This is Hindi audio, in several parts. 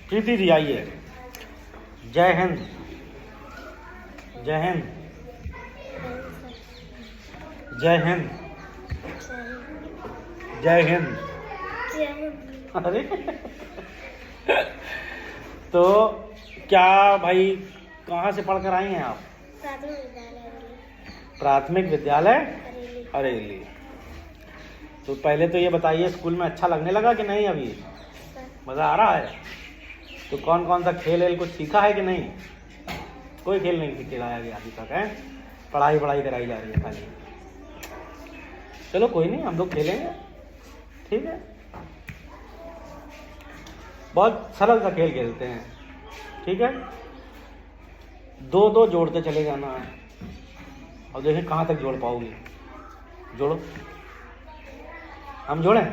प्रीति जी आइए। जय हिंद। जय हिंद। जय हिंद। जय हिंद। अरे तो क्या भाई कहाँ से पढ़कर आई हैं आप? प्राथमिक विद्यालय अरेली। तो पहले तो ये बताइए, स्कूल में अच्छा लगने लगा कि नहीं? अभी मज़ा आ रहा है? तो कौन कौन सा खेल वेल कुछ सीखा है कि नहीं? कोई खेल नहीं खिलाया गया अभी तक है? पढ़ाई कराई जा रही है खाली। चलो कोई नहीं, हम लोग खेलेंगे, ठीक है। बहुत सरल सा खेल खेलते हैं, ठीक है। 2-2 जोड़ते चले जाना है और देखें कहाँ तक जोड़ पाओगे। जोड़ो, हम जोड़ें।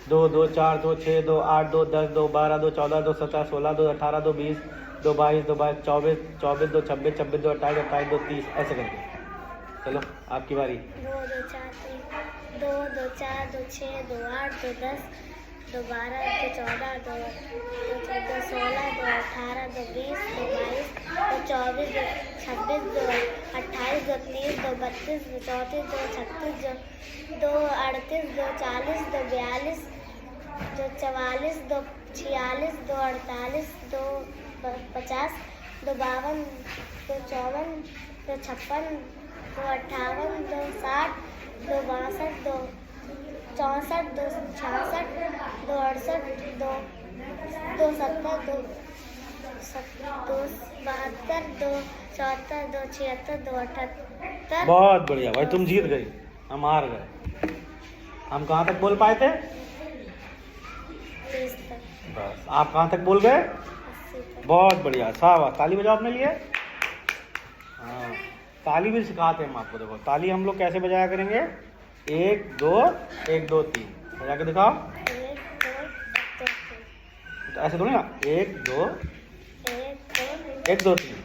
2 2 4 2 6 2 8 2 10 2 12 2 14 2 17 16 2 18 2 20 2 22 2 22 24 24 2 26 26 2 28 28 2 30 ऐसे करके। चलो आपकी बारी। 2 2 4 2 6 2 8 2 10 2 12 2 14 2 16 2 18 2 20 2 22 2 24 2 26 2 28 2 30 2 32 2 34 2 36 2 38 2 40 2 42 2 44 2 46 2 48 2 50 2 52 2 54 2 56 2 58 2 60 2 62 2 64 2 66 2 68 2 70 2 72 2 74 2 76 2 78। बहुत बढ़िया भाई, तुम जीत गई, हम हार गए। हम कहाँ तक बोल पाए थे? 30 तक। बस आप कहाँ तक बोल गए? 80 तक। बहुत बढ़िया, शाबाश, ताली बजाओ अपने लिए। हाँ, ताली भी सिखाते हैं हम आपको। देखो ताली हम लोग कैसे बजाया करेंगे। 1 2 1 2 3 बजा के दिखाओ। 1 2 1 2 3। तो ऐसे थोड़ी ना, 1 2 1 2 3,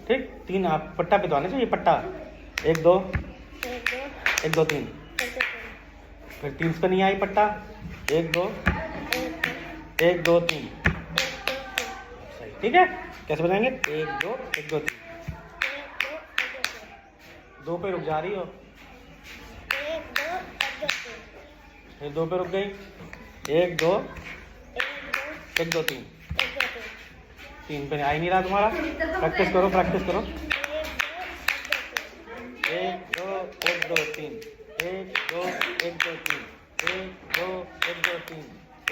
ठीक। 3 आप पट्टा पे तो आने चाहिए, पट्टा। 1 2 1 2 3। फिर 3 पे नहीं आई पट्टा। 1 2 1 2 3। सही, ठीक है। कैसे बजाएंगे? 1 2 1 2 3। 2 पे रुक जा रही हो, 1 2 1 2 3। फिर 2 पे रुक गई। 1 2 1 2 3। 3 पे आ ही नहीं रहा तुम्हारा। प्रैक्टिस करो, प्रैक्टिस करो। 1 2 1 2 3। 1 2 1 2 3। 1 2 1 2 3।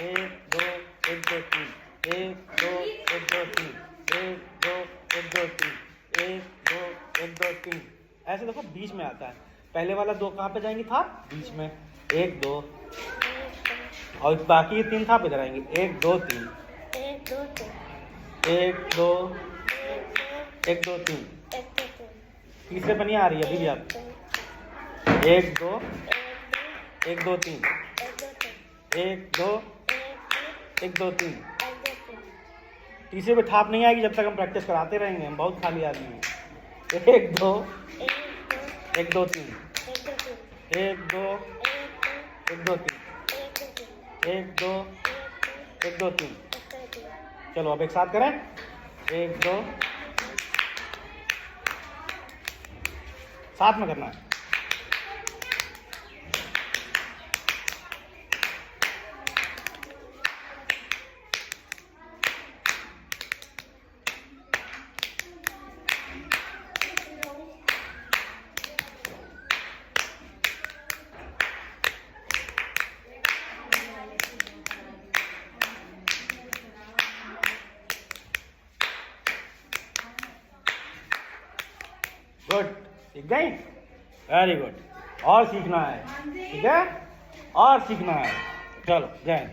1 2 1 2 3। 1 2 1 2 3। 1 2 1 2 3। 1 2 1 2 3। ऐसे देखो बीच में आता है। पहले वाला 2 कहाँ पे जाएंगी? था बीच में। 1 2 और बाकी ये 3 था पे इधर आएंगे। 1 2 3। 1 2 3। 1 2 1 2 3। तीसरे पे नहीं आ रही है अभी भी आप। 1 2 1 2 3। 1 2 1 2 3। तीसरे पे थाप नहीं आएगी जब तक हम प्रैक्टिस कराते रहेंगे। हम बहुत खाली आदमी हैं। 1 2 1 2 3। 1 2 1 2 3। 1 2 1 2 3। चलो अब एक साथ करें। 1 2 साथ में करना है। गुड, सीख गई? Very good. और सीखना है, ठीक है? और सीखना है। चलो जय हिंद।